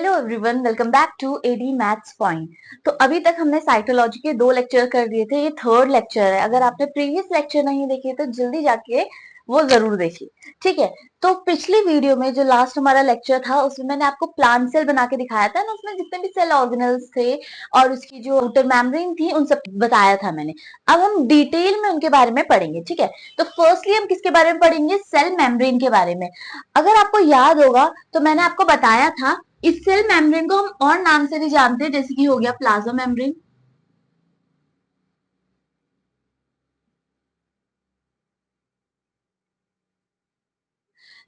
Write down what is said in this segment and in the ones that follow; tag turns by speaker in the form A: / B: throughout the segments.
A: Hello everyone, welcome back to AD maths point. तो अभी तक हमने साइटोलॉजी के 2 लेक्चर कर दिए थे। ये थर्ड लेक्चर है। अगर आपने प्रीवियस लेक्चर नहीं देखे तो जल्दी जाके वो जरूर देखिए, ठीक है। तो पिछली वीडियो में जो लास्ट हमारा लेक्चर था उसमें मैंने आपको प्लांट सेल बना के दिखाया था ना, उसमें जितने भी सेल ऑर्गेनल्स थे और उसकी जो आउटर मेम्ब्रेन थी उन सब बताया था मैंने। अब हम डिटेल में उनके बारे में पढ़ेंगे, ठीक है। तो फर्स्टली हम किसके बारे में पढ़ेंगे? सेल मेम्ब्रेन के बारे में। अगर आपको याद होगा तो मैंने आपको बताया था इस सेल मेम्ब्रेन को हम और नाम से भी जानते हैं, जैसे कि हो गया प्लाज्मा मेम्ब्रेन।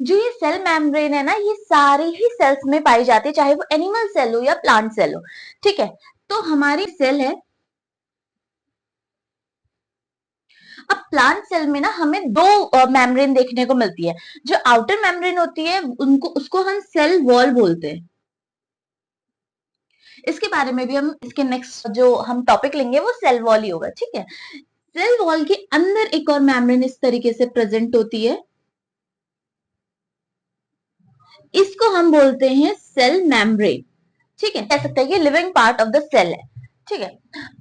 A: जो ये सेल मेम्ब्रेन है ना, ये सारे ही सेल्स में पाई जाती है, चाहे वो एनिमल सेल हो या प्लांट सेल हो, ठीक है। तो हमारी सेल है। अब प्लांट सेल में ना हमें दो मेम्ब्रेन देखने को मिलती है। जो आउटर मेम्ब्रेन होती है उनको उसको हम सेल वॉल बोलते हैं। इसके बारे में भी हम इसके नेक्स्ट जो हम टॉपिक लेंगे वो सेल वॉल ही होगा, ठीक है। सेल वॉल के अंदर एक और मेम्ब्रेन इस तरीके से प्रेजेंट होती है। इसको हम बोलते हैं सेल मेम्ब्रेन, ठीक है। कह सकते हैं कि living part of the cell है, ठीक है।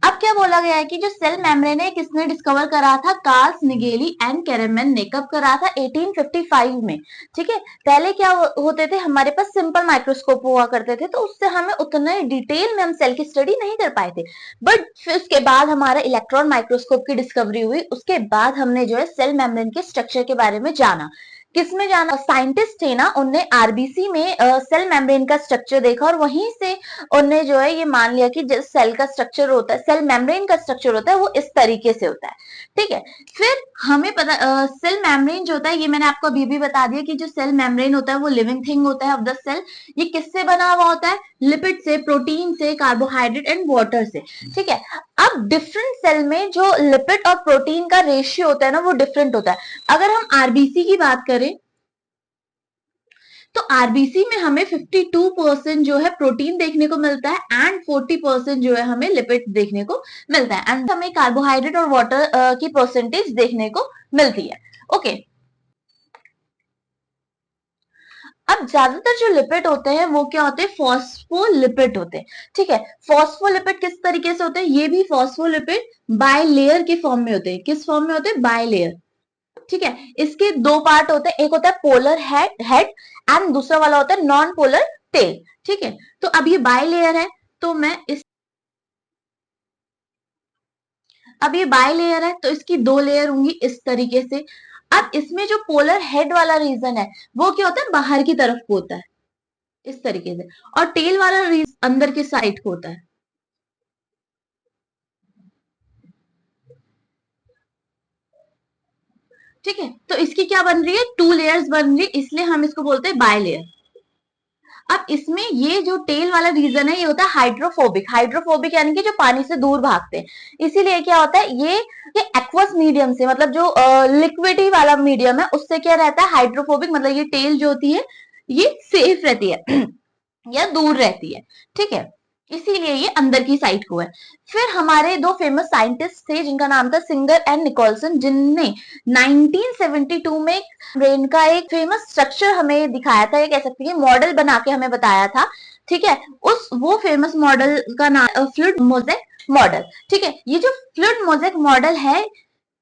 A: अब क्या बोला गया है कि जो सेल मेम्ब्रेन है किसने डिस्कवर करा था? कार्ल स्निगेली एंड कैरेमन ने। कब करा था? 1855 में, ठीक है। पहले क्या होते थे, हमारे पास सिंपल माइक्रोस्कोप हुआ करते थे, तो उससे हमें उतने डिटेल में हम सेल की स्टडी नहीं कर पाए थे। बट फिर उसके बाद हमारा इलेक्ट्रॉन माइक्रोस्कोप की डिस्कवरी हुई। उसके बाद हमने जो है सेल मेम्ब्रेन के स्ट्रक्चर के बारे में जाना। किसमें जाना? साइंटिस्ट थे ना, उनने आरबीसी में सेल मेम्ब्रेन का स्ट्रक्चर देखा और वहीं से उनने जो है ये मान लिया कि जिस सेल का स्ट्रक्चर होता है, सेल मेम्ब्रेन का स्ट्रक्चर होता है, वो इस तरीके से होता है, ठीक है। फिर हमें पता सेल मेम्ब्रेन जो होता है, ये मैंने आपको अभी भी बता दिया कि जो सेल मेम्ब्रेन होता है वो लिविंग थिंग होता है ऑफ द सेल। ये किससे बना हुआ होता है? लिपिड से, प्रोटीन से, कार्बोहाइड्रेट एंड वाटर से, ठीक है। अब डिफरेंट सेल में जो लिपिड और प्रोटीन का रेशियो होता है ना, वो डिफरेंट होता है। अगर हम आरबीसी की बात करें तो आरबीसी में हमें 52% जो है प्रोटीन देखने को मिलता है एंड 40% जो है हमें लिपिड देखने को मिलता है, एंड हमें कार्बोहाइड्रेट और वाटर की परसेंटेज देखने को मिलती है, ओके। अब ज्यादातर जो लिपिड होते हैं वो क्या होते हैं? फॉस्फोलिपिड होते हैं, ठीक है। फॉस्फोलिपिड किस तरीके से होते हैं? ये भी फॉस्फोलिपिड बाय लेयर के फॉर्म में होते हैं। किस फॉर्म में होते हैं? बाय लेयर, ठीक है। इसके दो पार्ट होते हैं, एक होता है पोलर हेड एंड दूसरा वाला होता है नॉन पोलर टेल, ठीक है। तो अब ये बाय लेयर है, तो मैं इस अब ये बाय लेयर है तो इसकी दो लेयर होंगी इस तरीके से। अब इसमें जो पोलर हेड वाला रीजन है वो क्या होता है? बाहर की तरफ को होता है इस तरीके से, और टेल वाला रीजन अंदर की साइड को होता है, ठीक है। तो इसकी क्या बन रही है? 2 लेयर्स बन रही है, इसलिए हम इसको बोलते हैं बाय लेयर। अब इसमें ये जो टेल वाला रीजन है ये होता है हाइड्रोफोबिक। हाइड्रोफोबिक यानी कि जो पानी से दूर भागते हैं। इसीलिए क्या होता है, ये एक्वस मीडियम से, मतलब जो लिक्विडी वाला मीडियम है उससे क्या रहता है? हाइड्रोफोबिक, मतलब ये टेल जो होती है ये सेफ रहती है या दूर रहती है, ठीक है। इसीलिए ये अंदर की साइड को है। फिर हमारे दो फेमस साइंटिस्ट थे जिनका नाम था सिंगर एंड निकोलसन, जिनने 1972 में ब्रेन का एक फेमस स्ट्रक्चर हमें दिखाया था, ये कह सकते हैं मॉडल बना के हमें बताया था, ठीक है। उस वो फेमस मॉडल का नाम फ्लूइड मोज़ेक मॉडल, ठीक है। ये जो फ्लूइड मोज़ेक मॉडल है,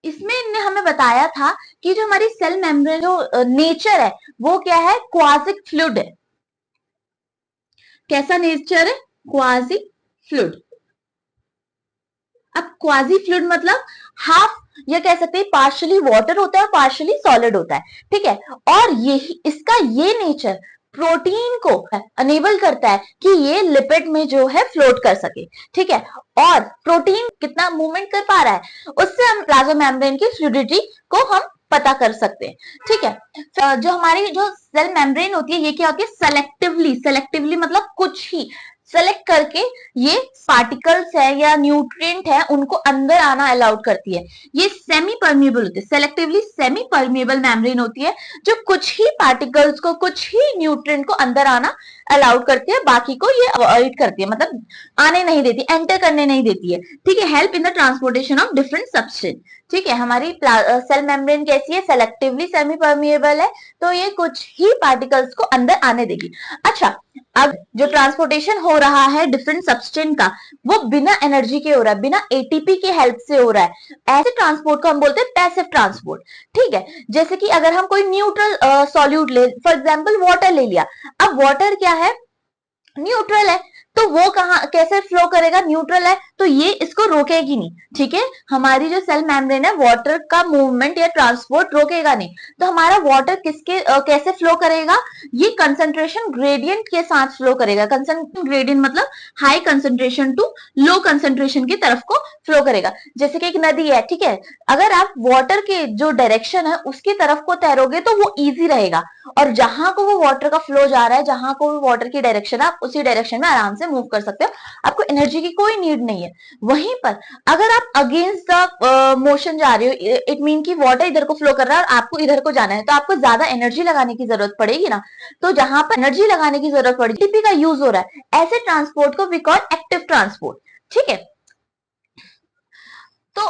A: इसमें इनने हमें बताया था कि जो हमारी सेल मेम्ब्रेन जो नेचर है वो क्या है? क्वासिक फ्लूइड है। कैसा नेचर है? Quasi fluid. अब क्वाजी फ्लूइड मतलब हाफ, या कह सकते हैं पार्शियली वाटर होता है और पार्शियली सॉलिड होता है, ठीक है। और यही इसका ये नेचर प्रोटीन को अनेबल करता है कि ये लिपिड में जो है फ्लोट कर सके, ठीक है। और प्रोटीन कितना मूवमेंट कर पा रहा है उससे हम प्लाज्मा मेम्ब्रेन की फ्लूइडिटी को हम पता कर सकते हैं, ठीक है। जो हमारी जो सेल मेम्ब्रेन होती है ये क्या होती है? सेलेक्टिवली मतलब कुछ ही सेलेक्ट करके ये पार्टिकल्स है या न्यूट्रिएंट है उनको अंदर आना अलाउड करती है। ये सेमी परमिएबल होती है, सेलेक्टिवली सेमी परमिएबल मेम्ब्रेन होती है जो कुछ ही पार्टिकल्स को, कुछ ही न्यूट्रिएंट को अंदर आना अलाउड करती है, बाकी को ये अवॉइड करती है, मतलब आने नहीं देती, एंटर करने नहीं देती है। ठीक है, help in the transportation of different substance. ठीक है, हमारी सेल मेम्ब्रेन कैसी है, सेलेक्टिवली सेमी परमिएबल है, तो ये कुछ ही पार्टिकल्स को अंदर आने देगी। अच्छा, अब जो ट्रांसपोर्टेशन हो रहा है डिफरेंट सब्सटेंस का, वो बिना एनर्जी के हो रहा है, बिना एटीपी के हेल्प से हो रहा है। ऐसे ट्रांसपोर्ट को हम बोलते हैं पैसिव ट्रांसपोर्ट। ठीक है, जैसे कि अगर हम कोई न्यूट्रल सॉल्यूट ले, फॉर एग्जांपल वाटर ले लिया। अब वाटर क्या है, न्यूट्रल है, तो वो कहां कैसे फ्लो करेगा, न्यूट्रल है तो ये इसको रोकेगी नहीं। ठीक है, हमारी जो सेल मेम्ब्रेन है वाटर का मूवमेंट या ट्रांसपोर्ट रोकेगा नहीं, तो हमारा वाटर कैसे फ्लो करेगा, ये कंसंट्रेशन ग्रेडियंट के साथ फ्लो करेगा। कंसंट्रेशन ग्रेडियंट मतलब high concentration to low concentration की तरफ को फ्लो करेगा। जैसे कि एक नदी है, ठीक है, अगर आप वाटर के जो डायरेक्शन है उसकी तरफ को तैरोगे तो वो इजी रहेगा, और जहां को वो वाटर का फ्लो जा रहा है, जहां को वो वाटर की डायरेक्शन है, आप उसी डायरेक्शन में आराम से मूव कर सकते हो, आपको एनर्जी की कोई नीड नहीं है। वहीं पर अगर आप अगेंस्ट द मोशन जा रहे हो, इट मीन की वाटर इधर को फ्लो कर रहा है और आपको इधर को जाना है, तो आपको ज्यादा एनर्जी लगाने की जरूरत पड़ेगी ना। तो जहां पर एनर्जी लगाने की जरूरत पड़ेगी, टीपी का यूज हो रहा है, ऐसे ट्रांसपोर्ट को वी कॉल एक्टिव ट्रांसपोर्ट। ठीक है, तो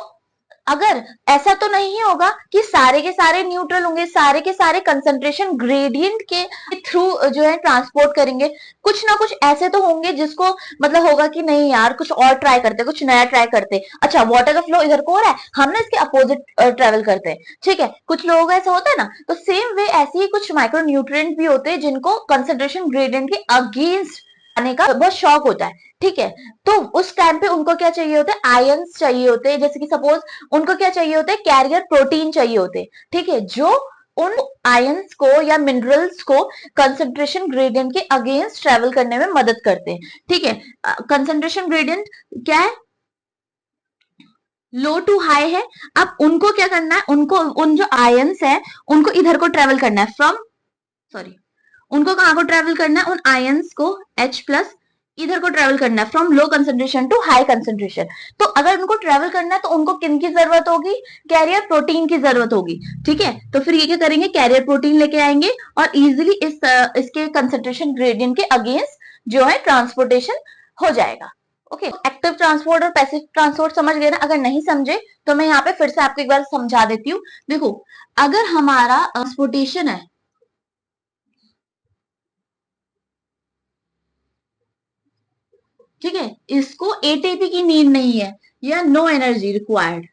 A: अगर ऐसा तो नहीं होगा कि सारे के सारे न्यूट्रल होंगे, सारे के सारे कंसंट्रेशन ग्रेडियंट के थ्रू जो है ट्रांसपोर्ट करेंगे। कुछ ना कुछ ऐसे तो होंगे जिसको मतलब होगा कि नहीं यार कुछ और ट्राई करते, कुछ नया ट्राई करते। अच्छा, वाटर का फ्लो इधर को हो रहा है, हम ना इसके अपोजिट ट्रेवल करते हैं। ठीक है, कुछ लोगों का ऐसा होता है ना, तो सेम वे ऐसे ही कुछ माइक्रो न्यूट्रिएंट भी होते हैं जिनको कंसंट्रेशन ग्रेडियंट के अगेंस्ट आने का बहुत शौक होता है। ठीक है, तो उस टाइम पे उनको क्या चाहिए होता है, आयंस चाहिए होते हैं। जैसे कि सपोज उनको क्या चाहिए होता है, कैरियर प्रोटीन चाहिए होते हैं। ठीक है, जो उन आयंस को या मिनरल्स को कंसंट्रेशन ग्रेडियंट के अगेंस्ट ट्रेवल करने में मदद करते हैं। ठीक है, कंसंट्रेशन ग्रेडियंट क्या है, लो टू हाई है। अब उनको क्या करना है, उनको उन जो आयंस है उनको इधर को ट्रेवल करना है, फ्रॉम सॉरी उनको कहां को ट्रेवल करना है, उन आयंस को H प्लस इधर को ट्रेवल करना है, from low concentration to high concentration. तो अगर उनको ट्रेवल करना है तो उनको किन की जरूरत होगी, कैरियर प्रोटीन की जरूरत होगी। ठीक है, तो फिर ये क्या करेंगे, कैरियर प्रोटीन लेके आएंगे और इजिली इसके कंसेंट्रेशन ग्रेडियंट के अगेंस्ट जो है ट्रांसपोर्टेशन हो जाएगा। ओके, एक्टिव ट्रांसपोर्ट और पैसिव ट्रांसपोर्ट समझ गए ना। अगर नहीं समझे तो मैं यहाँ पे फिर से आपको एक बार समझा देती हूँ। देखो, अगर हमारा ट्रांसपोर्टेशन है, ठीक है, इसको एटीपी की नीड नहीं है या नो एनर्जी रिक्वायर्ड।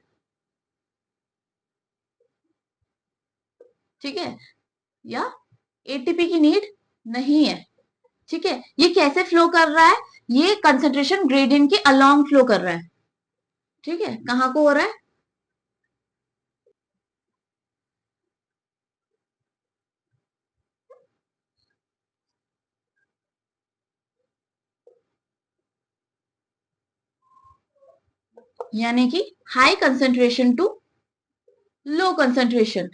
A: ठीक है, या एटीपी की नीड नहीं है। ठीक है, ये कैसे फ्लो कर रहा है, ये कंसेंट्रेशन ग्रेडियंट के अलोंग फ्लो कर रहा है। ठीक है, कहां को हो रहा है, यानी कि high concentration to low concentration.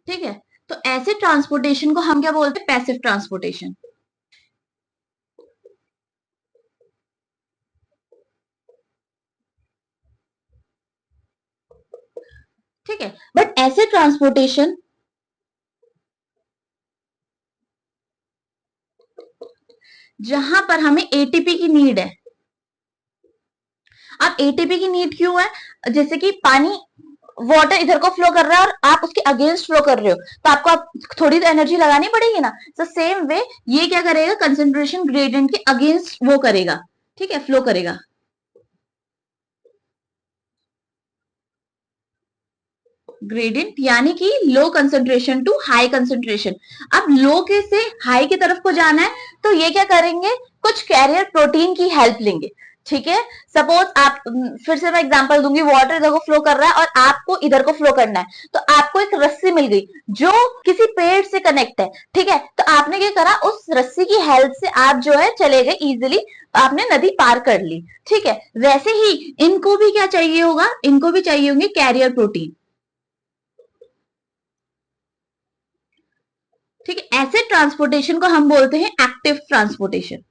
A: ठीक है, तो ऐसे ट्रांसपोर्टेशन को हम क्या बोलते हैं, पैसिव ट्रांसपोर्टेशन। ठीक है, बट ऐसे ट्रांसपोर्टेशन जहां पर हमें एटीपी की नीड है। अब एटीपी की नीड क्यों है, जैसे कि पानी, वाटर इधर को फ्लो कर रहा है और आप उसके अगेंस्ट फ्लो कर रहे हो, तो आपको आप थोड़ी तो एनर्जी लगानी पड़ेगी ना। तो सेम वे ये क्या करेगा, कंसेंट्रेशन ग्रेडियंट के अगेंस्ट वो करेगा। ठीक है, फ्लो करेगा। ग्रेडियंट यानी कि low concentration to high concentration. अब लो के से हाई की तरफ को जाना है, तो ये क्या करेंगे, कुछ कैरियर प्रोटीन की हेल्प लेंगे। ठीक है, सपोज आप, फिर से मैं एग्जांपल दूंगी, वाटर इधर को फ्लो कर रहा है और आपको इधर को फ्लो करना है, तो आपको एक रस्सी मिल गई जो किसी पेड़ से कनेक्ट है। ठीक है, तो आपने क्या करा, उस रस्सी की हेल्प से आप जो है चले गए इजिली, आपने नदी पार कर ली। ठीक है, वैसे ही इनको भी क्या चाहिए होगा, इनको भी चाहिए होंगे कैरियर प्रोटीन। ठीक है, ऐसे ट्रांसपोर्टेशन को हम बोलते हैं एक्टिव ट्रांसपोर्टेशन।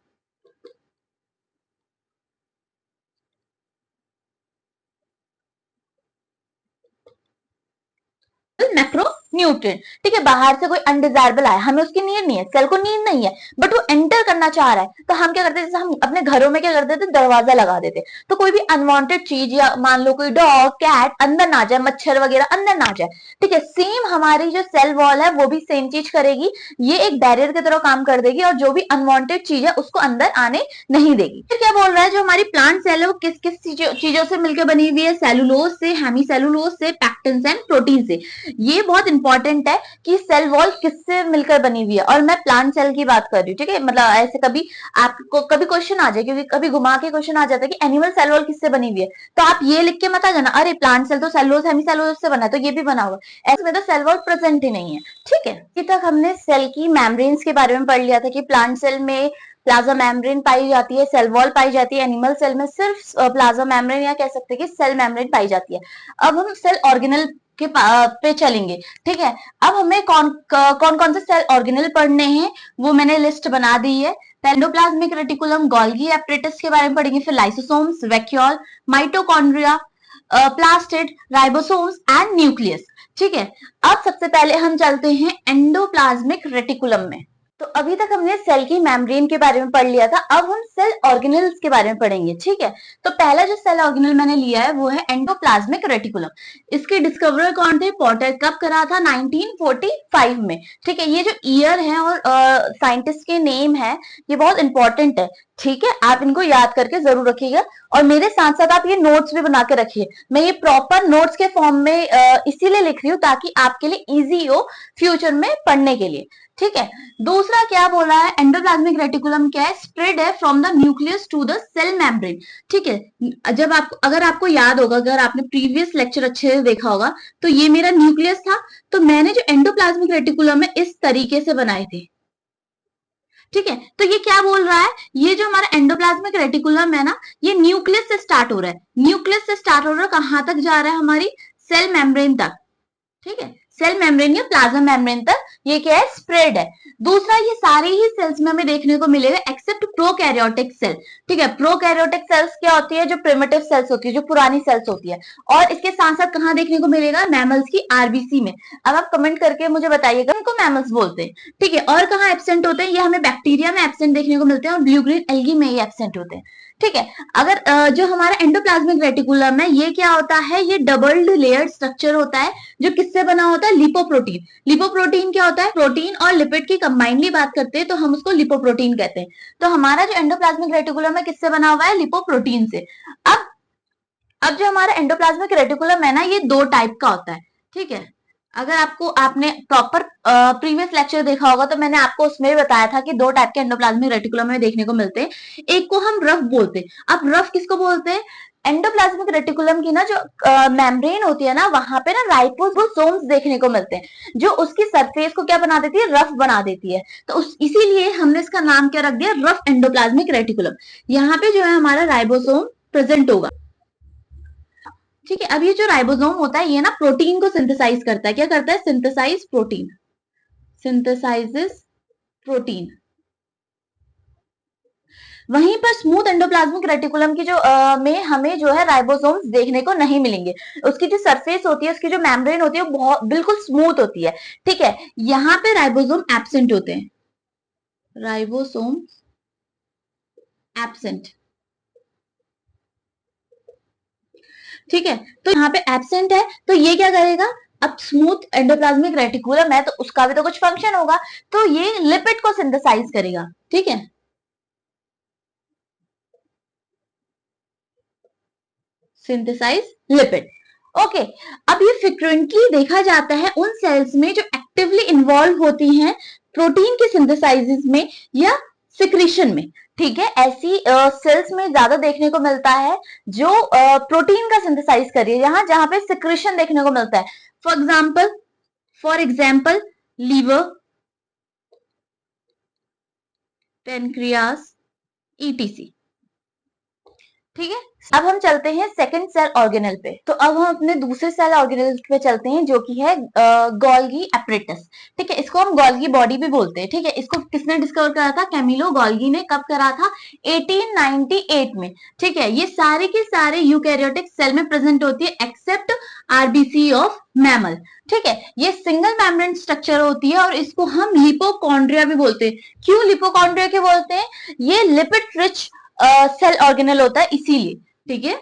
A: मैक्रो न्यूट्रिएंट, ठीक है। बाहर से कोई अनडिजायरेबल आया, हमें उसकी नीड नहीं है, सेल को नीड नहीं है, बट वो एंटर करना चाह रहा है, तो हम क्या करते हैं, जैसे हम अपने घरों में क्या करते थे, दरवाजा लगा देते, तो कोई भी अनवांटेड चीज या मान लो कोई डॉग कैट अंदर ना जाए, मच्छर वगैरह अंदर ना जाए, ठीक है। सेम हमारी जो सेल वॉल है वो भी सेम चीज करेगी, ये एक बैरियर की तरह काम कर देगी और जो भी अनवांटेड चीज है उसको अंदर आने नहीं देगी। फिर क्या बोल रहा है, जो हमारी प्लांट सेल है वो किस किस चीजों से मिलकर बनी हुई है, सेलुलोज से, हेमी सेलुलोज से, पैक्टिन एंड प्रोटीन से। ये बहुत इंपॉर्टेंट है कि सेल वॉल किससे मिलकर बनी हुई है, और मैं प्लांट सेल की बात कर रही हूँ, ठीक है। मतलब ऐसे कभी आपको कभी क्वेश्चन आ जाए, क्योंकि कभी घुमा के क्वेश्चन आ जाता है कि एनिमल सेल वॉल किससे बनी हुई है, तो आप ये लिख के मत आ जाना अरे प्लांट सेल तो सेलुलोज हेमी सेलुलोज से बना है, तो ये भी बना हुआ है, ऐसे में तो सेल वॉल प्रेजेंट ही नहीं है, ठीक है। अभी तक हमने सेल की मेम्ब्रेन्स के बारे में पढ़ लिया था कि प्लांट सेल में प्लाज्मा मेम्ब्रेन पाई जाती है, सेल वॉल पाई जाती है, एनिमल सेल में सिर्फ प्लाज्मा मेम्ब्रेन या कह सकते हैं कि सेल मेम्ब्रेन पाई जाती है। अब हम सेल ऑर्गेनल के पे चलेंगे, ठीक है। अब हमें कौन कौन से सेल ऑर्गेनल पढ़ने हैं वो मैंने लिस्ट बना दी है। एंडोप्लाज्मिक रेटिकुलम, गोल्गी एप्रेटस के बारे में पढ़ेंगे, फिर lysosomes, vacuole, mitochondria, plastid, ribosomes and nucleus, ठीक है। अब सबसे पहले हम चलते हैं एंडोप्लाज्मिक रेटिकुलम में। तो अभी तक हमने सेल की मेम्ब्रेन के बारे में पढ़ लिया था, अब हम सेल ऑर्गेनल्स के बारे में पढ़ेंगे, ठीक है। तो पहला जो सेल ऑर्गेनल मैंने लिया है वो है एंडोप्लाज्मिक रेटिकुलम। इसके डिस्कवरर कौन थे, पोर्टर, कब करा था, 1945 में, ठीक है। ये जो ईयर है और साइंटिस्ट के नेम है ये बहुत इंपॉर्टेंट है, ठीक है। आप इनको याद करके जरूर रखिएगा और मेरे साथ साथ आप ये नोट्स भी बना के रखिए। मैं ये प्रॉपर नोट्स के फॉर्म में इसीलिए लिख रही हूँ ताकि आपके लिए इजी हो फ्यूचर में पढ़ने के लिए, ठीक है। दूसरा क्या बोला है, एंडोप्लाज्मिक रेटिकुलम क्या है, स्प्रेड है from the nucleus to the cell membrane, ठीक है। जब आप अगर आपको याद होगा, अगर आपने प्रीवियस लेक्चर अच्छे से देखा होगा, तो ये मेरा न्यूक्लियस था, तो मैंने जो एंडोप्लाज्मिक रेटिकुलम है इस तरीके से बनाए थे, ठीक है। तो ये क्या बोल रहा है, ये जो हमारा एंडोप्लाज्मिक रेटिकुलम है ना, ये न्यूक्लियस से स्टार्ट हो रहा है, न्यूक्लियस से स्टार्ट हो रहा है, कहां तक जा रहा है, हमारी सेल मेम्ब्रेन तक, ठीक है। सेल मेम्ब्रेन या प्लाज्मा मेम्ब्रेन तक ये क्या है, स्प्रेड है। दूसरा, ये सारे ही सेल्स में हमें देखने को मिलेगा एक्सेप्ट प्रोकैरियोटिक सेल, ठीक है। प्रोकैरियोटिक सेल्स क्या होती है, जो प्रिमिटिव सेल्स होती है, जो पुरानी सेल्स होती है, और इसके साथ साथ कहां देखने को मिलेगा, मैमल्स की आरबीसी में। अब आप कमेंट करके मुझे बताइएगा उनको मैमल्स बोलते हैं, ठीक है। और कहां एब्सेंट होते हैं, ये हमें बैक्टीरिया में एब्सेंट देखने को मिलते हैं और ब्लू ग्रीन एल्गी में ही एब्सेंट होते हैं, ठीक है। अगर जो हमारा एंडोप्लाज्मिक रेटिकुलम है ये क्या होता है, ये डबल्ड लेयर्ड स्ट्रक्चर होता है जो किससे बना होता है, लिपोप्रोटीन। लिपोप्रोटीन क्या होता है, प्रोटीन और लिपिड की कंबाइनली बात करते हैं तो हम उसको लिपोप्रोटीन कहते हैं। तो हमारा जो एंडोप्लाज्मिक रेटिकुलम है किससे बना हुआ है, लिपोप्रोटीन से। अब अब जो हमारा एंडोप्लाज्मिक रेटिकुलम है ना, ये दो टाइप का होता है, ठीक है। अगर आपने प्रॉपर प्रीवियस लेक्चर देखा होगा तो मैंने आपको उसमें बताया था कि दो टाइप के एंडोप्लाज्मिक रेटिकुलम में देखने को मिलते हैं, एक को हम रफ बोलते हैं। अब रफ किसको बोलते हैं, एंडोप्लाज्मिक रेटिकुलम की ना जो मेम्ब्रेन होती है ना, वहां पे ना राइबोसोम्स देखने को मिलते हैं, जो उसकी सरफेस को क्या बना देती है, रफ बना देती है। तो इसीलिए हमने इसका नाम क्या रख दिया, रफ एंडोप्लाज्मिक रेटिकुलम। यहाँ पे जो है हमारा राइबोसोम प्रेजेंट होगा, ठीक है। अब ये जो राइबोसोम होता है ये ना प्रोटीन को सिंथेसाइज करता है, क्या करता है, सिंथेसाइज प्रोटीन, सिंथेसाइजेस प्रोटीन। वहीं पर स्मूथ एंडोप्लाज्मिक रेटिकुलम की जो में हमें जो है राइबोसोम्स देखने को नहीं मिलेंगे। उसकी जो सरफेस होती है, उसकी जो मेम्ब्रेन होती है वो बहुत बिल्कुल स्मूथ होती है, ठीक है। यहाँ पे राइबोसोम एब्सेंट होते हैं, राइबोसोम एब्सेंट, ठीक है। तो यहाँ पे एब्सेंट है तो ये क्या करेगा, अब स्मूथ एंडोप्लाज्मिक रेटिकुलम है तो उसका भी तो कुछ फंक्शन होगा, तो ये लिपिड को सिंथेसाइज करेगा, ठीक है, सिंथेसाइज लिपिड, ओके। अब ये फ्रिक्वेंटली देखा जाता है उन सेल्स में जो एक्टिवली इन्वॉल्व होती हैं प्रोटीन के सिंथेसाइजिस में या सिक्रीशन में, ठीक है। ऐसी सेल्स में ज्यादा देखने को मिलता है जो प्रोटीन का सिंथेसाइज कर रही है, यहाँ जहां पे सिक्रीशन देखने को मिलता है। For example liver, pancreas, ETC, ठीक है। अब हम चलते हैं सेकंड सेल ऑर्गेनल पे। तो अब हम अपने दूसरे सेल ऑर्गेनल पे चलते हैं, जो कि है गोल्गी एपरेटस। ठीक है, इसको हम गोल्गी बॉडी भी बोलते हैं। ठीक है, इसको किसने डिस्कवर करा था? कैमिलो गोल्गी ने। कब करा था? 1898 में। ठीक है, ये सारे के सारे यूकैरियोटिक सेल में प्रेजेंट होती है एक्सेप्ट आरबीसी ऑफ मैमल। ठीक है, ये सिंगल मेम्ब्रेन स्ट्रक्चर होती है और इसको हम लिपोकॉन्ड्रिया भी बोलते हैं। क्यों लिपोकॉन्ड्रिया के बोलते हैं? ये लिपिड रिच सेल ऑर्गेनल होता है इसीलिए। ठीक है,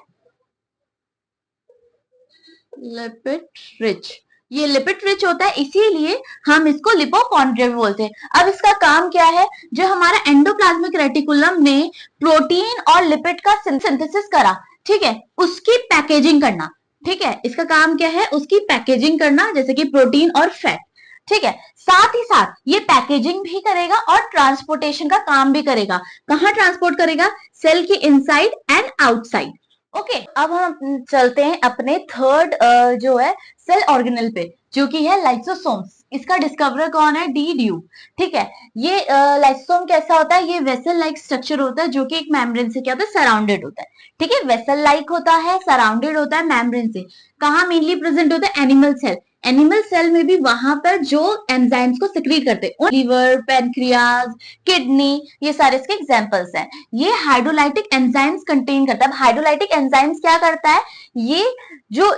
A: लिपिड रिच, ये लिपिड रिच होता है इसीलिए हम इसको लिपोकॉन्ड्रिया भी बोलते हैं। अब इसका काम क्या है? जो हमारा एंडोप्लाज्मिक रेटिकुलम ने प्रोटीन और लिपिड का सिंथेसिस करा, ठीक है, उसकी पैकेजिंग करना। ठीक है, इसका काम क्या है? उसकी पैकेजिंग करना, जैसे कि प्रोटीन और फैट। ठीक है, साथ ही साथ ये पैकेजिंग भी करेगा और ट्रांसपोर्टेशन का काम भी करेगा। कहाँ ट्रांसपोर्ट करेगा? सेल की इनसाइड एंड आउटसाइड। ओके, अब हम चलते हैं अपने थर्ड जो है सेल ऑर्गेनल पे, जो कि है लाइसोसोम्स। इसका डिस्कवरर कौन है? D due. ठीक है, ये लाइसोसोम कैसा होता है? ये वेसल लाइक स्ट्रक्चर होता है, जो कि एक मेम्ब्रेन से क्या होता है? सराउंडेड होता है। ठीक है, वेसल लाइक होता है, सराउंडेड होता है मेम्ब्रेन से। कहाँ मेनली प्रेजेंट होता है? Animal cell. एनिमल सेल में भी वहां पर जो एंजाइम्स को सिक्रीट करते हैं, लिवर, पैनक्रियाज, किडनी, ये सारे इसके एग्जांपल्स हैं। ये हाइड्रोलाइटिक एंजाइम्स कंटेन करता है। अब हाइड्रोलाइटिक एंजाइम्स क्या करता है? ये जो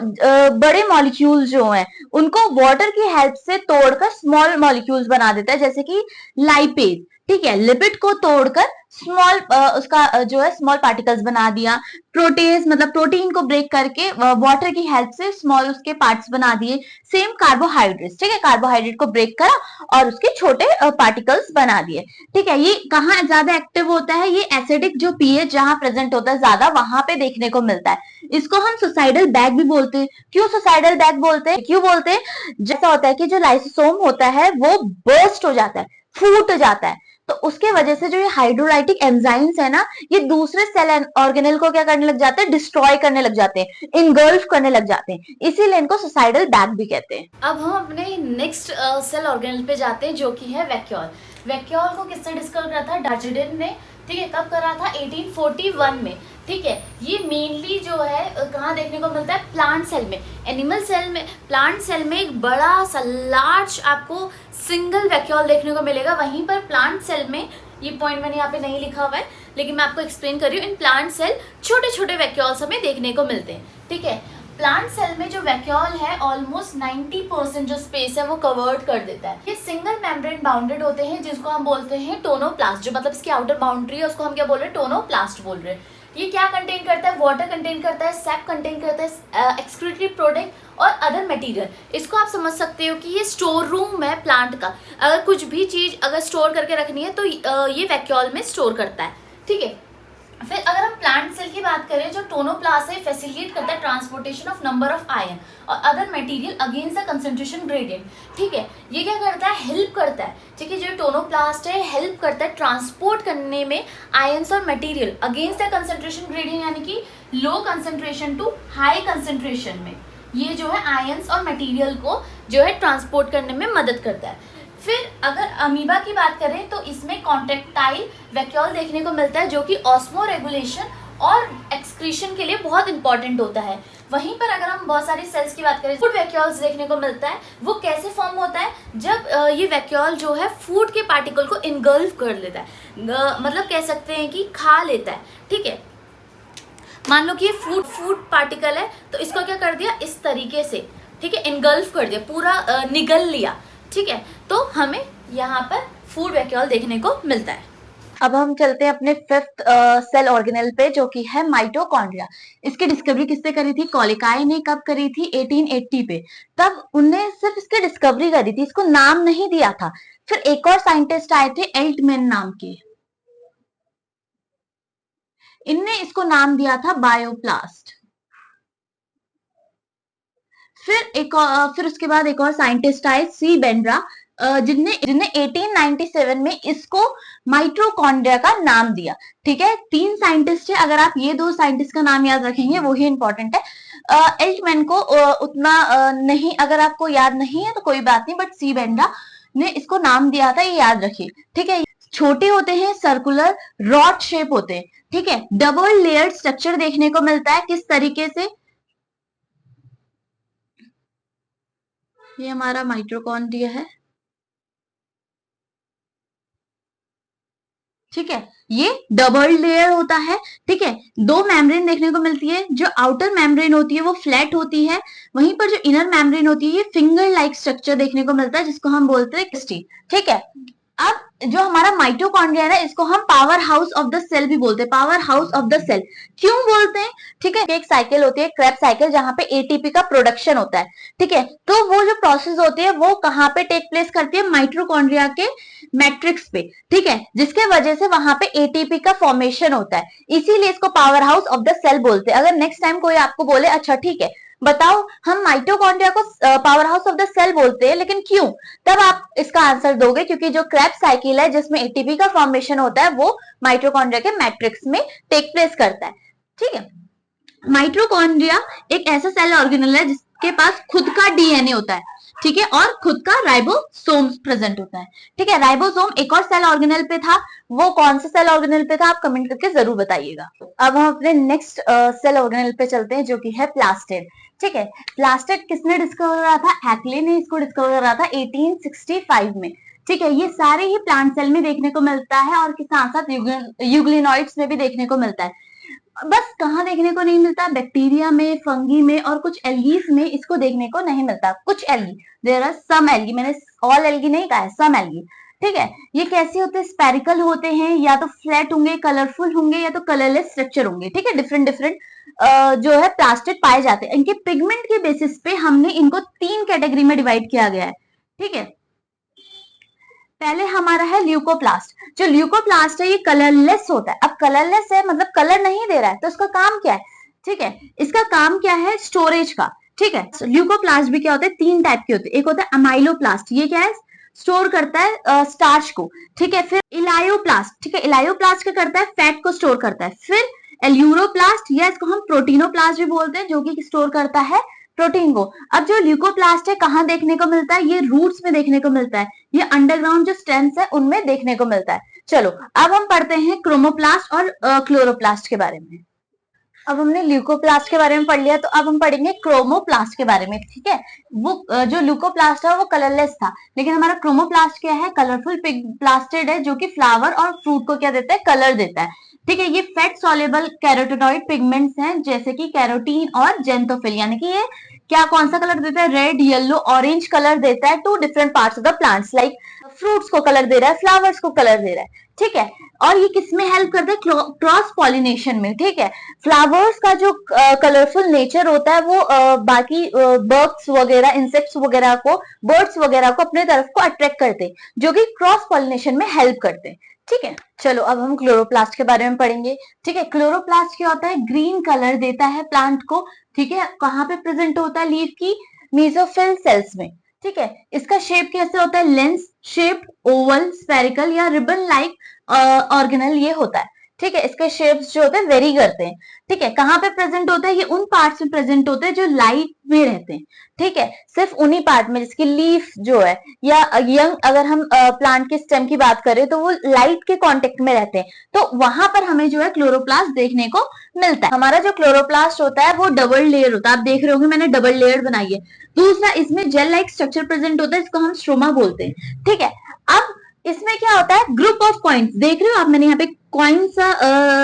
A: बड़े मॉलिक्यूल्स जो हैं उनको वाटर की हेल्प से तोड़कर स्मॉल मॉलिक्यूल्स बना देता है, जैसे कि लाइपेज। ठीक है, लिपिड को तोड़कर स्मॉल उसका जो है स्मॉल पार्टिकल्स बना दिया। प्रोटेज मतलब प्रोटीन को ब्रेक करके वाटर की हेल्प से स्मॉल उसके पार्ट्स बना दिए। सेम कार्बोहाइड्रेट्स, ठीक है, कार्बोहाइड्रेट को ब्रेक करा और उसके छोटे पार्टिकल्स बना दिए। ठीक है, ये कहाँ ज्यादा एक्टिव होता है? ये एसिडिक जो पीएच जहां प्रेजेंट होता है ज्यादा, वहां पे देखने को मिलता है। इसको हम सुसाइडल बैग भी बोलते हैं। क्यों सुसाइडल बैग बोलते हैं? क्यों बोलते हैं? जैसा होता है कि जो लाइसोसोम होता है वो बर्स्ट हो जाता है, फूट जाता है, तो उसके वजह से जो ये हाइड्रोलाइटिक एंजाइम्स है ना, ये दूसरे सेल ऑर्गेनल को क्या करने लग जाते हैं? डिस्ट्रॉय करने लग जाते हैं, इनगल्फ करने लग जाते हैं, इसीलिए इनको सुसाइडल बैग भी कहते हैं।
B: अब हम अपने नेक्स्ट सेल ऑर्गेनल पे जाते हैं, जो कि है वैक्यूल। वैक्यूल को किसने डिस्कवर करा था? डार्जिलिन ने। ठीक है, कब करा था? 1841 में। ठीक है, ये मेनली जो है कहाँ देखने को मिलता है? प्लांट सेल में। एनिमल सेल में, प्लांट सेल में एक बड़ा सा लार्ज आपको सिंगल वैक्यूल देखने को मिलेगा। वहीं पर प्लांट सेल में, ये पॉइंट मैंने यहाँ पे नहीं लिखा हुआ है लेकिन मैं आपको एक्सप्लेन कर रही हूँ, इन प्लांट सेल छोटे छोटे वैक्यूल्स हमें देखने को मिलते हैं। ठीक है, प्लांट सेल में जो वैक्यूल है ऑलमोस्ट 90% जो स्पेस है वो कवर्ड कर देता है। ये सिंगल मेम्ब्रेन बाउंडेड होते हैं, जिसको हम बोलते हैं टोनोप्लास्ट। जो मतलब इसकी आउटर बाउंड्री है उसको हम क्या बोल रहे हैं? टोनोप्लास्ट बोल रहे हैं। ये क्या कंटेन करता है? वाटर कंटेन करता है, सैप कंटेन करता है, एक्सक्रीटरी प्रोडक्ट और अदर मटेरियल। इसको आप समझ सकते हो कि ये स्टोर रूम है प्लांट का। अगर कुछ भी चीज अगर स्टोर करके रखनी है तो ये वैक्यूल में स्टोर करता है। ठीक है, फिर अगर हम प्लांट सेल की बात करें, जो टोनोप्लास्ट है फैसिलिटेट करता है transportation of number of ion और other material against the concentration gradient. ठीक है, ये क्या करता है? हेल्प करता है। ठीक है, जो टोनोप्लास्ट है हेल्प करता है ट्रांसपोर्ट करने में आयन्स और material against the concentration gradient, यानी कि low concentration to high concentration में ये जो है आयन्स और मटेरियल को जो है ट्रांसपोर्ट करने में मदद करता है। फिर अगर अमीबा की बात करें तो इसमें कॉन्ट्रेक्टाइल वैक्यूल देखने को मिलता है, जो कि ऑस्मो रेगुलेशन और एक्सक्रीशन के लिए बहुत इंपॉर्टेंट होता है। वहीं पर अगर हम बहुत सारी सेल्स की बात करें, फूड वैक्यूल्स देखने को मिलता है। वो कैसे फॉर्म होता है? जब ये वैक्यूल जो है फूड के पार्टिकल को इनगल्फ कर लेता है, मतलब कह सकते हैं कि खा लेता है। ठीक है, मान लो कि ये फूड पार्टिकल है तो इसको क्या कर दिया? इस तरीके से, ठीक है, इनगल्फ कर दिया, पूरा निगल लिया। ठीक है, तो हमें यहाँ पर फूड वैक्यूल देखने को मिलता है।
A: अब हम चलते हैं अपने फिफ्थ सेल ऑर्गेनल पे, जो कि है माइटोकॉन्ड्रिया। इसकी डिस्कवरी किसने करी थी? कोलिकाई ने। कब करी थी? 1880 पे। तब उनने सिर्फ इसकी डिस्कवरी करी थी, इसको नाम नहीं दिया था। फिर एक और साइंटिस्ट आए थे एल्टमैन नाम के, इनने इसको नाम दिया था बायोप्लास्ट। फिर उसके बाद एक और साइंटिस्ट आए, सी बेंड्रा, जिनने 1897 में इसको माइटोकॉन्ड्रिया का नाम दिया। ठीक है, 3 साइंटिस्ट है, अगर आप ये 2 साइंटिस्ट का नाम याद रखेंगे वही इंपॉर्टेंट है। एल्टमैन को उतना नहीं, अगर आपको याद नहीं है तो कोई बात नहीं, बट सी बेंड्रा ने इसको नाम दिया था, ये याद रखिए। ठीक है, छोटे होते हैं, सर्कुलर रॉड शेप होते हैं, ठीक है। डबल लेयर्ड स्ट्रक्चर देखने को मिलता है किस तरीके से, ये हमारा माइटोकॉन्ड्रिया है, ठीक है। ये डबल लेयर होता है, ठीक है। दो मेम्ब्रेन देखने को मिलती है, जो आउटर मेम्ब्रेन होती है वो फ्लैट होती है, वहीं पर जो इनर मेम्ब्रेन होती है ये फिंगर लाइक स्ट्रक्चर देखने को मिलता है, जिसको हम बोलते हैं क्रिस्टी, ठीक है। अब जो हमारा माइटोकॉन्ड्रिया है इसको हम power house of the cell भी बोलते हैं, power house of the cell क्यों बोलते हैं, ठीक है। एक साइकिल होती है, क्रेब्स साइकिल, जहां पे एटीपी का प्रोडक्शन होता है, ठीक है। तो वो जो प्रोसेस होती है वो कहां पे टेक प्लेस करती है, माइटोकॉन्ड्रिया के मैट्रिक्स पे, ठीक है, जिसके वजह से वहां पे एटीपी का फॉर्मेशन होता है, इसीलिए इसको power house of the cell बोलते हैं। अगर नेक्स्ट टाइम कोई आपको बोले अच्छा ठीक है बताओ हम माइटोकॉन्ड्रिया को power house of the cell बोलते हैं लेकिन क्यों, तब आप इसका आंसर दोगे क्योंकि जो क्रेब्स साइकिल है जिसमें एटीपी का फॉर्मेशन होता है वो माइटोकॉन्ड्रिया के मैट्रिक्स में टेक प्लेस करता है, ठीक है। माइटोकॉन्ड्रिया एक ऐसा सेल ऑर्गेनल है जिसके पास खुद का डीएनए होता है, ठीक है, और खुद का राइबोसोम प्रेजेंट होता है, ठीक है। राइबोसोम एक और सेल ऑर्गेनल पे था, वो कौन से सेल ऑर्गेनल पे था आप कमेंट करके जरूर बताइएगा। अब हम अपने नेक्स्ट सेल ऑर्गेनल पे चलते हैं जो कि है प्लास्टिड, ठीक है। प्लास्टिड किसने डिस्कवर करा था, हैक्ले ने इसको डिस्कवर करा था 1865 में, ठीक है। ये सारे ही प्लांट सेल में देखने को मिलता है और साथ साथ यूग्लिनॉइड्स में भी देखने को मिलता है। बस कहाँ देखने को नहीं मिलता, बैक्टीरिया में, फंगी में और कुछ एल्गीज में इसको देखने को नहीं मिलता, कुछ algae, there are some algae, मैंने ऑल एल्गी नहीं कहा है, सम एल्गी, ठीक है। ये कैसे होते हैं, स्पेरिकल होते हैं, या तो फ्लैट होंगे, कलरफुल होंगे, या तो कलरलेस स्ट्रक्चर होंगे, ठीक है। डिफरेंट डिफरेंट जो है प्लास्टिड पाए जाते हैं। इनके पिगमेंट के बेसिस पे हमने इनको 3 कैटेगरी में डिवाइड किया गया है, ठीक है। पहले हमारा है ल्यूकोप्लास्ट, जो ल्यूकोप्लास्ट है ये कलरलेस होता है। अब कलरलेस है मतलब कलर नहीं दे रहा है, तो इसका काम क्या है, ठीक है, इसका काम क्या है, स्टोरेज का, ठीक है। ल्यूकोप्लास्ट भी क्या होता है, 3 टाइप के होते हैं, एक होता है अमाइलोप्लास्ट, ये क्या है, स्टोर करता है स्टार्च को, ठीक है। फिर इलायोप्लास्ट, ठीक है, इलायोप्लास्ट क्या करता है, फैट को स्टोर करता है। फिर एल्यूरोप्लास्ट, या इसको हम प्रोटीनोप्लास्ट भी बोलते हैं, जो कि स्टोर करता है प्रोटीन को। अब जो ल्यूकोप्लास्ट है कहाँ देखने को मिलता है, ये रूट्स में देखने को मिलता है, ये अंडरग्राउंड जो स्टेम्स है उनमें देखने को मिलता है। चलो अब हम पढ़ते हैं क्रोमोप्लास्ट और क्लोरोप्लास्ट के बारे में। अब हमने ल्यूकोप्लास्ट के बारे में पढ़ लिया, तो अब हम पढ़ेंगे क्रोमोप्लास्ट के बारे में, ठीक है। वो जो ल्यूकोप्लास्ट है वो कलरलेस था, लेकिन हमारा क्रोमोप्लास्ट क्या है, कलरफुल प्लास्टिड है, जो कि फ्लावर और फ्रूट को क्या देता है, कलर देता है, ठीक है। ये फैट सॉल्युबल कैरोटीनॉइड पिगमेंट्स हैं, जैसे कि कैरोटीन और जेंथोफिल, यानी कि ये क्या कौन सा कलर देता है, रेड, येलो, ऑरेंज कलर देता है to different parts of the plants, like fruits को कलर दे रहा है, फ्लावर्स को कलर दे रहा है, ठीक है। और ये किसमें हेल्प करता है, क्रॉस पॉलिनेशन में, ठीक है। फ्लावर्स का जो कलरफुल नेचर होता है वो बाकी बर्ड्स वगैरह, इंसेक्ट्स वगैरह को, बर्ड्स वगैरह को अपने तरफ को अट्रैक्ट करते हैं, जो कि क्रॉस पॉलिनेशन में हेल्प करते हैं, ठीक है। चलो अब हम क्लोरोप्लास्ट के बारे में पढ़ेंगे, ठीक है। क्लोरोप्लास्ट क्या होता है, ग्रीन कलर देता है प्लांट को, ठीक है। कहाँ पे प्रेजेंट होता है, लीफ की मेसोफिल सेल्स में, ठीक है। इसका शेप कैसे होता है, लेंस शेप, ओवल, स्फेरिकल या रिबन लाइक ऑर्गेनल ये होता है, ठीक है। इसके शेप्स जो होते हैं वेरी करते हैं, ठीक है। कहाँ पे प्रेजेंट होता है, ये उन पार्ट्स में प्रेजेंट होते हैं जो लाइट में रहते हैं, ठीक है। सिर्फ उन्हीं पार्ट में, जिसकी लीफ जो है या यंग, अगर हम प्लांट के स्टेम की बात करें तो वो लाइट के कांटेक्ट में रहते हैं, तो वहां पर हमें जो है क्लोरोप्लास्ट देखने को मिलता है। हमारा जो क्लोरोप्लास्ट होता है वो डबल लेयर होता है, आप देख रहे होंगे मैंने डबल लेयर बनाई है। दूसरा, इसमें जेल लाइक स्ट्रक्चर प्रेजेंट होता है, इसको हम स्ट्रोमा बोलते हैं, ठीक है। अब इसमें क्या होता है, ग्रुप ऑफ कॉइन्स, देख रहे हो आप, मैंने यहाँ पे कॉइन सा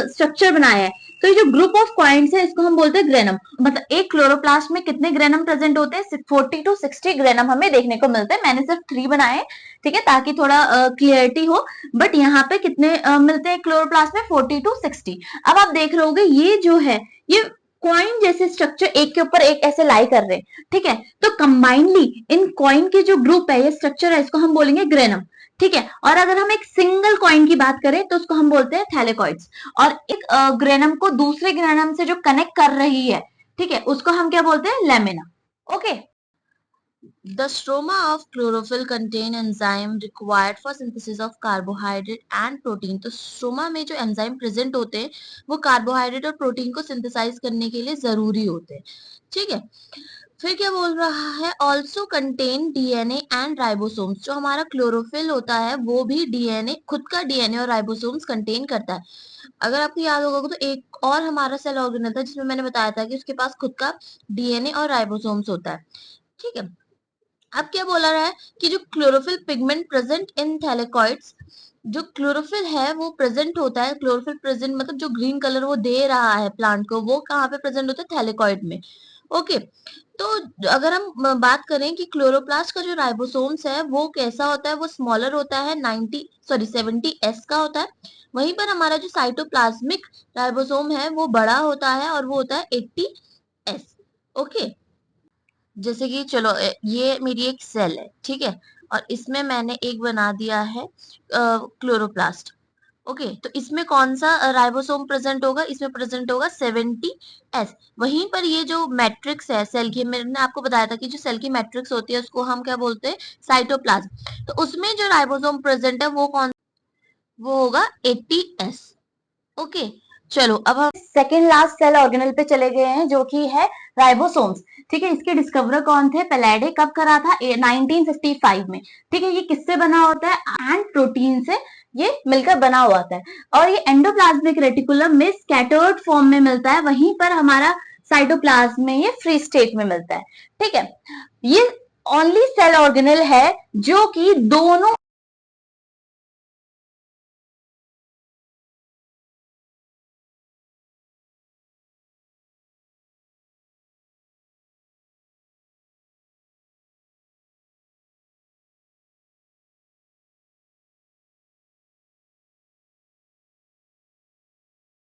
A: स्ट्रक्चर बनाया है, तो ये जो ग्रुप ऑफ कॉइन्स है इसको हम बोलते हैं ग्रेनम। मतलब एक क्लोरोप्लास्ट में कितने ग्रेनम प्रेजेंट होते हैं, 40 to 60 ग्रेनम हमें देखने को मिलते हैं। मैंने सिर्फ 3 बनाए, ठीक है, ताकि थोड़ा क्लियरिटी हो, बट यहाँ पे कितने मिलते हैं क्लोरोप्लास्ट में, 40 to 60। अब आप देख रहे होगे ये जो है ये कॉइन जैसे स्ट्रक्चर एक के ऊपर एक ऐसे लाई कर रहे हैं, ठीक है। तो कंबाइनली इन कॉइन के जो ग्रुप है, ये स्ट्रक्चर है, इसको हम बोलेंगे ग्रेनम, ठीक है। और अगर हम एक सिंगल कॉइन की बात करें तो उसको हम बोलते हैं थैलेकॉइड्स। और एक ग्रेनम को दूसरे ग्रेनम से जो कनेक्ट कर रही है, ठीक है, उसको हम क्या बोलते हैं, lamina, okay. The stroma of chlorophyll contain enzyme required for synthesis of carbohydrate and protein। तो स्ट्रोमा में जो एंजाइम प्रेजेंट होते हैं वो कार्बोहाइड्रेट और प्रोटीन को सिंथेसाइज करने के लिए जरूरी होते हैं, ठीक है। फिर क्या बोल रहा है, also contain DNA and ribosomes. जो हमारा क्लोरोफिल होता है वो भी डीएनए, खुद का डीएनए और राइबोसोम्स कंटेन करता है। अगर आपको याद होगा तो एक और हमारा सेल ऑर्गेनल था जिसमें मैंने बताया था कि उसके पास खुद का डीएनए और राइबोसोम्स होता है। ठीक है, अब क्या बोला रहा है कि जो क्लोरोफिल पिगमेंट प्रेजेंट इन थैलेकॉइड्स, जो क्लोरोफिल है वो प्रेजेंट होता है, क्लोरोफिल प्रेजेंट मतलब जो ग्रीन कलर वो दे रहा है प्लांट को, वो कहाँ पे प्रेजेंट होता है, थैलेकॉइड में। ओके, तो अगर हम बात करें कि क्लोरोप्लास्ट का जो राइबोसोम्स है वो कैसा होता है, वो स्मॉलर होता है, 70s का होता है। वहीं पर हमारा जो साइटोप्लाज्मिक राइबोसोम है वो बड़ा होता है और वो होता है 80s। ओके, जैसे कि चलो ये मेरी एक सेल है, ठीक है, और इसमें मैंने एक बना दिया है क्लोरोप्लास्ट। ओके, तो इसमें कौन सा राइबोसोम प्रेजेंट होगा, इसमें प्रेजेंट होगा 70s। वहीं पर ये जो मैट्रिक्स है सेल की, मैंने आपको बताया था कि जो सेल की मैट्रिक्स होती है उसको हम क्या बोलते हैं, साइटोप्लाज्म। तो उसमें जो राइबोसोम प्रेजेंट है वो कौन, वो होगा 80s। ओके, चलो अब हम सेकेंड लास्ट सेल ऑर्गेनल पे चले गए हैं जो कि है राइबोसोम्स। ठीक है, इसके डिस्कवरर कौन थे, पेलाडे। कब करा था, 1955 में। ठीक है, ये किससे बना होता है, एंड प्रोटीन से ये मिलकर बना हुआ होता है, और ये एंडोप्लाज्मिक रेटिकुलम में स्कैटर्ड फॉर्म में मिलता है, वहीं पर हमारा साइटोप्लाज्म में ये फ्री स्टेट में मिलता है। ठीक है, ये ओनली सेल ऑर्गेनल है जो कि दोनों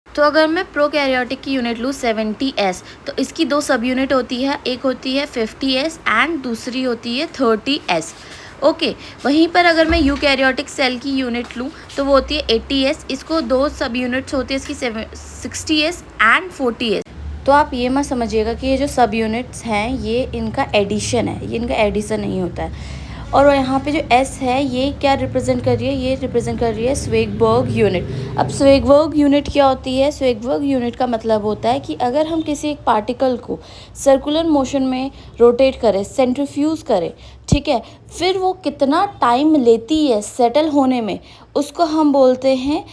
B: तो अगर मैं प्रोकैरियोटिक की यूनिट लूँ 70s, तो इसकी दो सब यूनिट होती है, एक होती है 50s एंड दूसरी होती है 30s। ओके, वहीं पर अगर मैं यूकैरियोटिक सेल की यूनिट लूँ तो वो होती है 80s। इसको दो सब यूनिट्स होती है इसकी 60s एंड 40s। तो आप ये मत समझिएगा कि ये जो सब यूनिट्स हैं ये इनका एडिशन है, ये इनका एडिशन नहीं होता है। और यहाँ पे जो S है ये क्या रिप्रेजेंट कर रही है, ये रिप्रेजेंट कर रही है स्वेगबर्ग यूनिट। अब स्वेगबर्ग यूनिट क्या होती है, स्वेगबर्ग यूनिट का मतलब होता है कि अगर हम किसी एक पार्टिकल को सर्कुलर मोशन में रोटेट करें, सेंट्रीफ्यूज करें, ठीक है, फिर वो कितना टाइम लेती है सेटल होने में, उसको हम बोलते हैं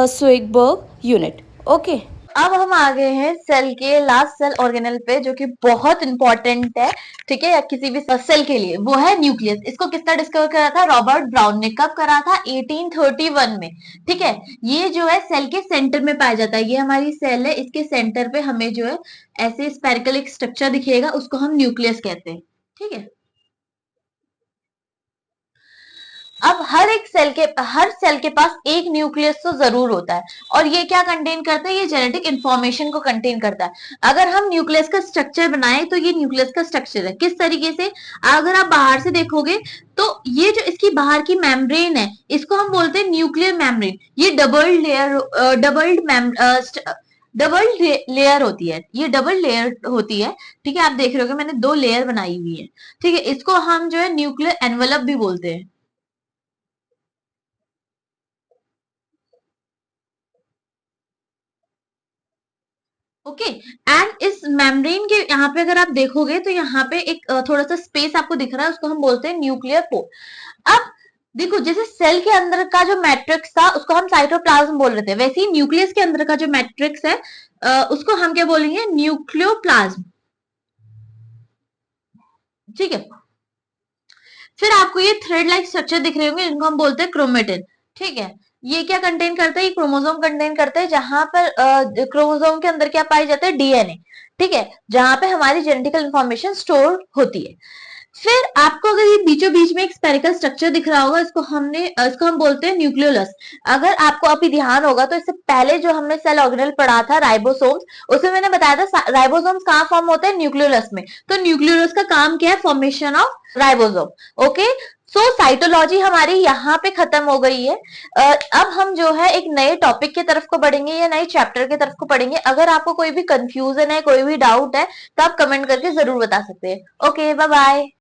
B: स्वेगबर्ग यूनिट। ओके,
A: अब हम आ गए हैं सेल के लास्ट सेल ऑर्गेनल पे जो कि बहुत इंपॉर्टेंट है। ठीक है, या किसी भी सेल के लिए, वो है न्यूक्लियस। इसको किसने डिस्कवर करा था, रॉबर्ट ब्राउन ने। कब करा था, 1831 में। ठीक है, ये जो है सेल के सेंटर में पाया जाता है। ये हमारी सेल है, इसके सेंटर पे हमें जो है ऐसे स्पेरिकल एक स्ट्रक्चर दिखेगा, उसको हम न्यूक्लियस कहते हैं। ठीक है, अब हर सेल के पास एक न्यूक्लियस तो जरूर होता है, और ये क्या कंटेन करता है, ये जेनेटिक इंफॉर्मेशन को कंटेन करता है। अगर हम न्यूक्लियस का स्ट्रक्चर बनाए तो ये न्यूक्लियस का स्ट्रक्चर है किस तरीके से, अगर आप बाहर से देखोगे तो ये जो इसकी बाहर की मेम्ब्रेन है इसको हम बोलते हैं न्यूक्लियर मेम्ब्रेन। ये डबल लेयर होती है, ये डबल लेयर होती है। ठीक है, आप देख रहे हो मैंने दो लेयर बनाई हुई है। ठीक है, इसको हम जो है न्यूक्लियर एनवलप भी बोलते हैं। ओके, एंड इस मेम्ब्रेन के यहाँ पे अगर आप देखोगे तो यहाँ पे एक थोड़ा सा स्पेस आपको दिख रहा है, उसको हम बोलते हैं न्यूक्लियर पोर। अब देखो, जैसे सेल के अंदर का जो मैट्रिक्स था उसको हम साइटोप्लाज्म बोल रहे थे, वैसे ही न्यूक्लियस के अंदर का जो मैट्रिक्स है उसको हम क्या बोलेंगे, न्यूक्लियोप्लाज्म। ठीक है, फिर आपको ये थ्रेड लाइक स्ट्रक्चर दिख रहे होंगे जिनको हम बोलते हैं क्रोमेटिन। ठीक है, ये क्या कंटेन करता है, ये क्रोमोसोम कंटेन करता है, जहां पर क्रोमोसोम के अंदर क्या पाई जाता है, डीएनए। ठीक है, जहां पे हमारी जेनेटिकल इंफॉर्मेशन स्टोर होती है। फिर आपको अगर ये बीचों बीच में एक स्पेरिकल स्ट्रक्चर दिख रहा होगा, इसको हम बोलते हैं न्यूक्लियोलस। अगर आपको अभी ध्यान होगा तो इससे पहले जो हमने सेल ऑर्गेनल पढ़ा था राइबोसोम्स, उसमें मैंने बताया था राइबोसोम्स कहाँ फॉर्म होते हैं, न्यूक्लियोलस में। तो न्यूक्लियोलस का काम क्या है, formation of ribosome. Okay, so cytology हमारी यहाँ पे खत्म हो गई है। अब हम जो है एक नए टॉपिक की तरफ को बढ़ेंगे या नए चैप्टर की तरफ को पढ़ेंगे। अगर आपको कोई भी कंफ्यूजन है, कोई भी डाउट है, तो आप कमेंट करके जरूर बता सकते हैं। Okay, bye bye.